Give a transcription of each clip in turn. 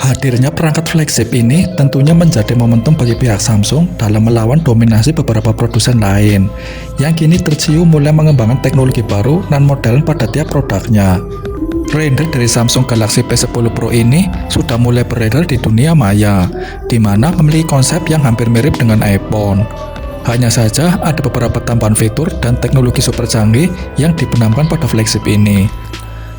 Hadirnya perangkat flagship ini tentunya menjadi momentum bagi pihak Samsung dalam melawan dominasi beberapa produsen lain yang kini tercium mulai mengembangkan teknologi baru dan modern pada tiap produknya. Render dari Samsung Galaxy P10 Pro ini sudah mulai beredar di dunia maya, di mana memiliki konsep yang hampir mirip dengan iPhone. Hanya saja ada beberapa tambahan fitur dan teknologi super canggih yang dibenamkan pada flagship ini.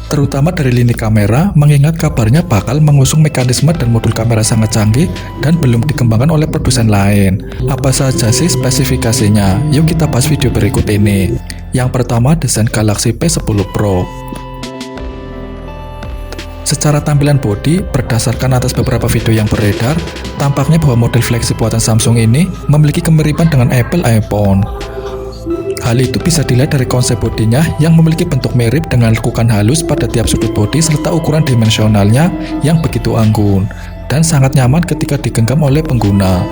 Terutama dari lini kamera, mengingat kabarnya bakal mengusung mekanisme dan modul kamera sangat canggih dan belum dikembangkan oleh produsen lain. Apa saja sih spesifikasinya? Yuk kita bahas video berikut ini. Yang pertama, desain Galaxy P10 Pro. Secara tampilan bodi, berdasarkan atas beberapa video yang beredar, tampaknya bahwa model flagship buatan Samsung ini memiliki kemiripan dengan Apple iPhone. Hal itu bisa dilihat dari konsep bodinya yang memiliki bentuk mirip dengan lekukan halus pada tiap sudut bodi serta ukuran dimensionalnya yang begitu anggun dan sangat nyaman ketika digenggam oleh pengguna.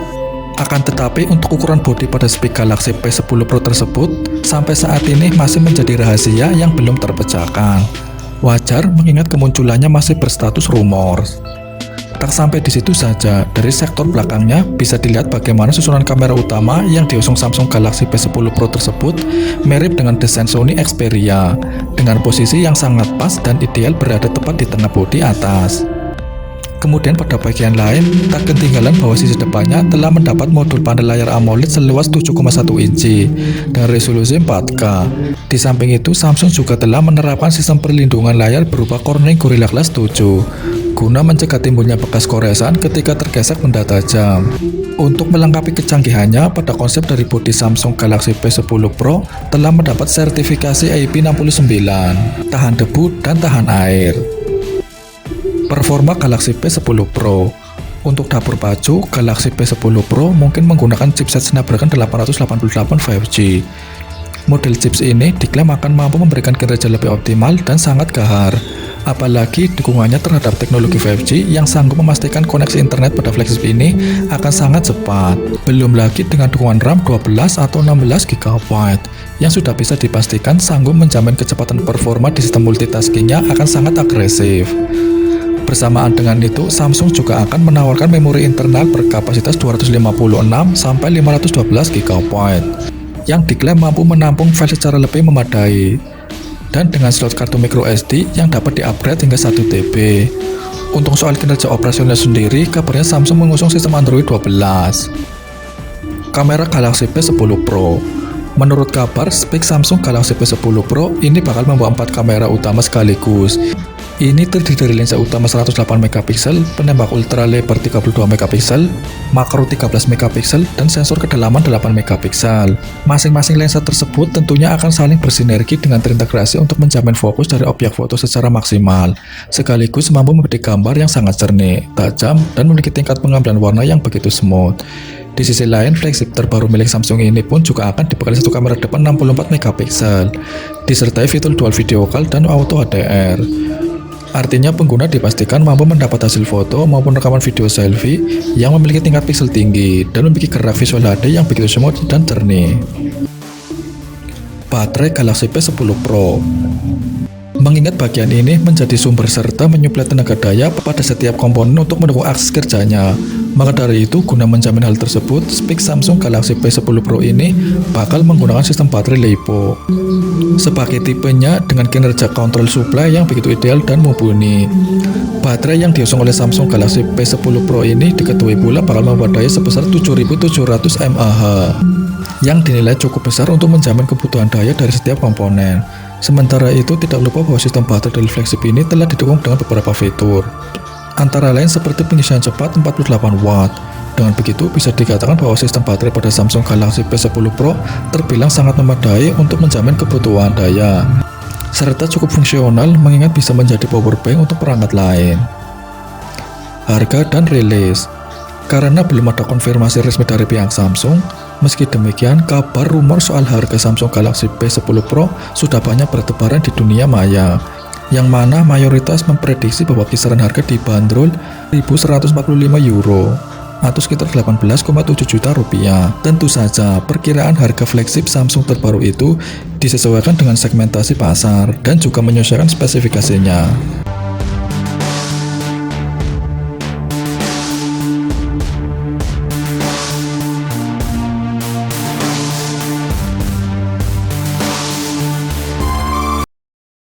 Akan tetapi untuk ukuran bodi pada spek Galaxy P10 Pro tersebut sampai saat ini masih menjadi rahasia yang belum terpecahkan. Wajar mengingat kemunculannya masih berstatus rumor. Tak sampai di situ saja, dari sektor belakangnya bisa dilihat bagaimana susunan kamera utama yang diusung Samsung Galaxy P10 Pro tersebut mirip dengan desain Sony Xperia, dengan posisi yang sangat pas dan ideal berada tepat di tengah bodi atas. Kemudian pada bagian lain, tak ketinggalan bahwa sisi depannya telah mendapat modul panel layar AMOLED seluas 7,1 inci dan resolusi 4K. Di samping itu, Samsung juga telah menerapkan sistem perlindungan layar berupa Corning Gorilla Glass 7 guna mencegah timbulnya bekas goresan ketika tergesek benda tajam. Untuk melengkapi kecanggihannya, pada konsep dari bodi Samsung Galaxy P10 Pro telah mendapat sertifikasi IP69, tahan debu dan tahan air. Performa Galaxy P10 Pro. Untuk dapur baju, Galaxy P10 Pro mungkin menggunakan chipset Snapdragon 888 5G. Model chips ini diklaim akan mampu memberikan kinerja lebih optimal dan sangat gahar. Apalagi dukungannya terhadap teknologi 5G yang sanggup memastikan koneksi internet pada flagship ini akan sangat cepat. Belum lagi dengan dukungan RAM 12 atau 16 GB yang sudah bisa dipastikan sanggup menjamin kecepatan performa di sistem multitaskingnya akan sangat agresif. Bersamaan dengan itu, Samsung juga akan menawarkan memori internal berkapasitas 256 sampai 512 GB yang diklaim mampu menampung file secara lebih memadai. Dan dengan slot kartu micro SD yang dapat di-upgrade hingga 1 TB. Untuk soal kinerja operasional sendiri, kabarnya Samsung mengusung sistem Android 12. Kamera Galaxy P10 Pro. Menurut kabar, spek Samsung Galaxy P10 Pro ini bakal membawa 4 kamera utama sekaligus. Ini terdiri dari lensa utama 108 MP, penembak ultra lebar 32 MP, makro 13 MP, dan sensor kedalaman 8 MP. Masing-masing lensa tersebut tentunya akan saling bersinergi dengan terintegrasi untuk menjamin fokus dari objek foto secara maksimal, sekaligus mampu memberi gambar yang sangat jernih, tajam, dan memiliki tingkat pengambilan warna yang begitu smooth. Di sisi lain, flagship terbaru milik Samsung ini pun juga akan dibekali satu kamera depan 64 MP, disertai fitur dual video call dan auto HDR. Artinya pengguna dipastikan mampu mendapat hasil foto maupun rekaman video selfie yang memiliki tingkat pixel tinggi dan memiliki gerak visual HD yang begitu smooth dan jernih. Baterai Galaxy P10 Pro. Mengingat bagian ini menjadi sumber serta menyuplai tenaga daya pada setiap komponen untuk mendukung akses kerjanya. Maka dari itu, guna menjamin hal tersebut, spek Samsung Galaxy P10 Pro ini bakal menggunakan sistem baterai LiPo. Sebagai tipenya dengan kinerja kontrol supply yang begitu ideal dan mumpuni. Baterai yang diusung oleh Samsung Galaxy P10 Pro ini diketahui pula bakal membawa daya sebesar 7700 mAh yang dinilai cukup besar untuk menjamin kebutuhan daya dari setiap komponen. Sementara itu, tidak lupa bahwa sistem baterai dari flagship ini telah didukung dengan beberapa fitur, antara lain seperti pengisian cepat 48 Watt. Dengan begitu, bisa dikatakan bahwa sistem baterai pada Samsung Galaxy P10 Pro terbilang sangat memadai untuk menjamin kebutuhan daya, serta cukup fungsional mengingat bisa menjadi power bank untuk perangkat lain. Harga dan rilis. Karena belum ada konfirmasi resmi dari pihak Samsung, meski demikian, kabar rumor soal harga Samsung Galaxy P10 Pro sudah banyak bertebaran di dunia maya, yang mana mayoritas memprediksi bahwa kisaran harga dibanderol €1.145 atau sekitar 18,7 juta rupiah. Tentu saja, perkiraan harga flagship Samsung terbaru itu disesuaikan dengan segmentasi pasar dan juga menyesuaikan spesifikasinya.